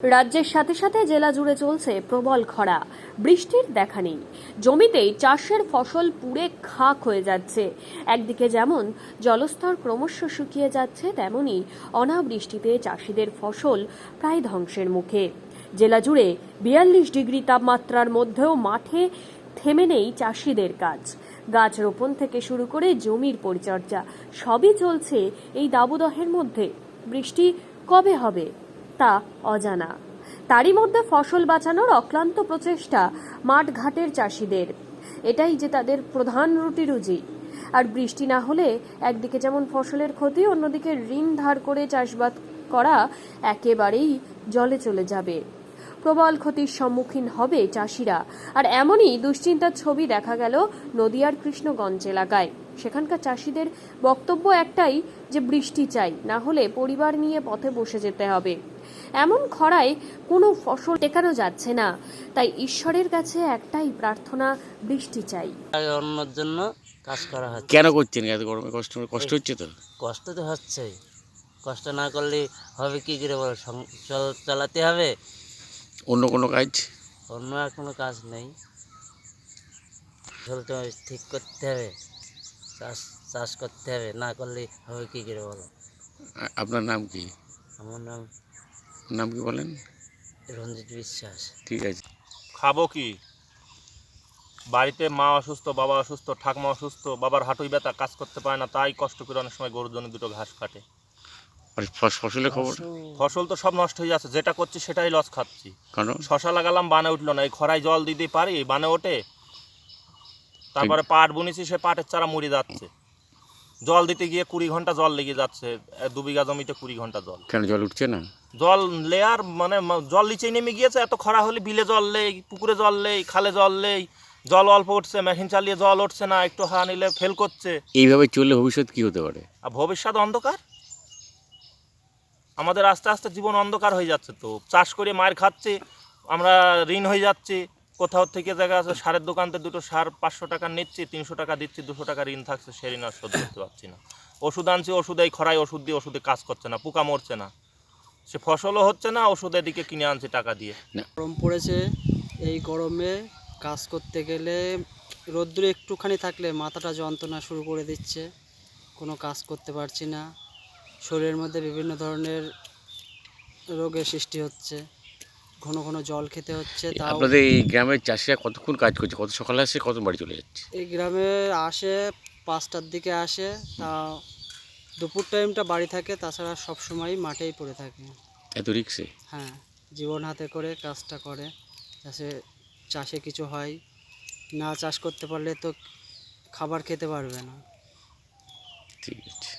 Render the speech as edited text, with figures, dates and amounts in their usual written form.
রাজ্যের সাথে সাথে জেলা জুড়ে চলছে প্রবল খরা। বৃষ্টির দেখা নেই, জমিতেই চাষের ফসল পুড়ে খাক হয়ে যাচ্ছে। একদিকে যেমন জলস্তর ক্রমশ শুকিয়ে যাচ্ছে, তেমনি অনাবৃষ্টিতে চাষিদের ফসল প্রায় ধ্বংসের মুখে। জেলা জুড়ে 42 ডিগ্রি তাপমাত্রার মধ্যেও মাঠে থেমে নেই চাষিদের কাজ। গাছ রোপণ থেকে শুরু করে জমির পরিচর্যা সবই চলছে এই দাবদাহের মধ্যে। বৃষ্টি কবে হবে তা অজানা। তারই মধ্যে ফসল বাঁচানোর অক্লান্ত প্রচেষ্টা মাঠঘাটের চাষিদের। এটাই যে তাদের প্রধান রুটি রুজি। আর বৃষ্টি না হলে একদিকে যেমন ফসলের ক্ষতি, অন্যদিকে ঋণ ধার করে চাষবাস করা একেবারেই জলে চলে যাবে। প্রবল ক্ষতির সম্মুখীন হবে চাষিরা। আর এমনই দুশ্চিন্তার ছবি দেখা গেল নদিয়ার কৃষ্ণগঞ্জ এলাকায়। সেখানকার চাষিদের বক্তব্য একটাই, যে বৃষ্টি চাই, না হলে পরিবার নিয়ে পথে বসে যেতে হবে। এমন খরায় কোনো ফসল টেকানো যাচ্ছে না, তাই ঈশ্বরের কাছে একটাই প্রার্থনা, বৃষ্টি চাই। অন্যের জন্য কাজ করা হচ্ছে। কেন করছেন এত গরমে? কষ্ট হচ্ছে তো? কষ্ট তো হচ্ছেই, কষ্ট না করলে হবে কি করে বলো, সংসার চালাতে হবে। অন্য কোনো কাজ? অন্য আর কোনো কাজ নেই, ফসলটা ঠিক করতে হবে, চাষ চাষ করতে হবে, না করলে হবে কি করে বলো। আপনার নাম কি? আমার নাম নাম কি বলেন? রঞ্জিত বিশ্বাস। ঠিক আছে। খাবো কি? বাড়িতে মা অসুস্থ, বাবা অসুস্থ, ঠাকুমা অসুস্থ, বাবার হাঁটুই ব্যথা, কাজ করতে পারে না, তাই কষ্ট করে অনেক সময় গরুর জন্য দুটো ঘাস কাটে। আর ফসলের খবর? ফসল তো সব নষ্ট হয়ে যাচ্ছে, যেটা করছি সেটাই লস খাচ্ছি। কেন? শশা লাগালাম, বানে উঠলো না। এই খরায় জল দিতে পারি, বানে ওঠে? তারপরে পাট বুনেছি, সে পাটের চারা মরে যাচ্ছে। জল দিতে গিয়ে 20 ঘন্টা জল লেগে যাচ্ছে। 2 বিঘা জমিতে 20 ঘন্টা জল। কেন জল উঠছে না? জল লেয়ার মানে জল নিচেই নেমে গিয়েছে। এত খরা হলে বিলে জল নেই, পুকুরে জল নেই, খালে জল নেই, জল অল্প উঠছে, মেশিন চালিয়ে জল উঠছে না, একটু হাওয়া নিলে ফেল করছে। এইভাবে চললে ভবিষ্যৎ কি হতে পারে? আর ভবিষ্যৎ অন্ধকার। আমাদের আস্তে আস্তে জীবন অন্ধকার হয়ে যাচ্ছে। তো চাষ করে মার খাচ্ছি, আমরা ঋণ হয়ে যাচ্ছি। কোথাও থেকে জায়গা আছে, সারের দোকানতে দুটো সার 500 টাকা নিচ্ছি, 300 টাকা দিচ্ছি, 200 টাকা ঋণ থাকছে, সে ঋণ আর শোধ করতে পারছি না। ওষুধ আনছি, ওষুধ এই খরায় ওষুধ দিয়ে ওষুধে কাজ করছে না, পোকা মরছে না, সে ফসলও হচ্ছে না, ওষুধ এদিকে কিনে আনছি টাকা দিয়ে। গরম পড়েছে, এই গরমে কাজ করতে গেলে রোদ্দুরে একটুখানি থাকলে মাথাটা যন্ত্রণা শুরু করে দিচ্ছে, কোনো কাজ করতে পারছি না, শরীরের মধ্যে বিভিন্ন ধরনের রোগের সৃষ্টি হচ্ছে, ঘন ঘন জল খেতে হচ্ছে। তাও আপনাদের এই গ্রামের চাষিরা কতক্ষণ কাজ করছে? কত সকালে আসে, কত বাড়ি চলে যাচ্ছে? এই গ্রামে আসে 5টার দিকে আসে, তা দুপুর টাইমটা বাড়ি থাকে, তাছাড়া সবসময়ই মাঠেই পড়ে থাকে। এত রিক্সে? হ্যাঁ, জীবন হাতে করে কাজটা করে, চাষে কিছু হয় না। চাষ করতে পারলে তো খাবার খেতে পারবে না। ঠিক আছে।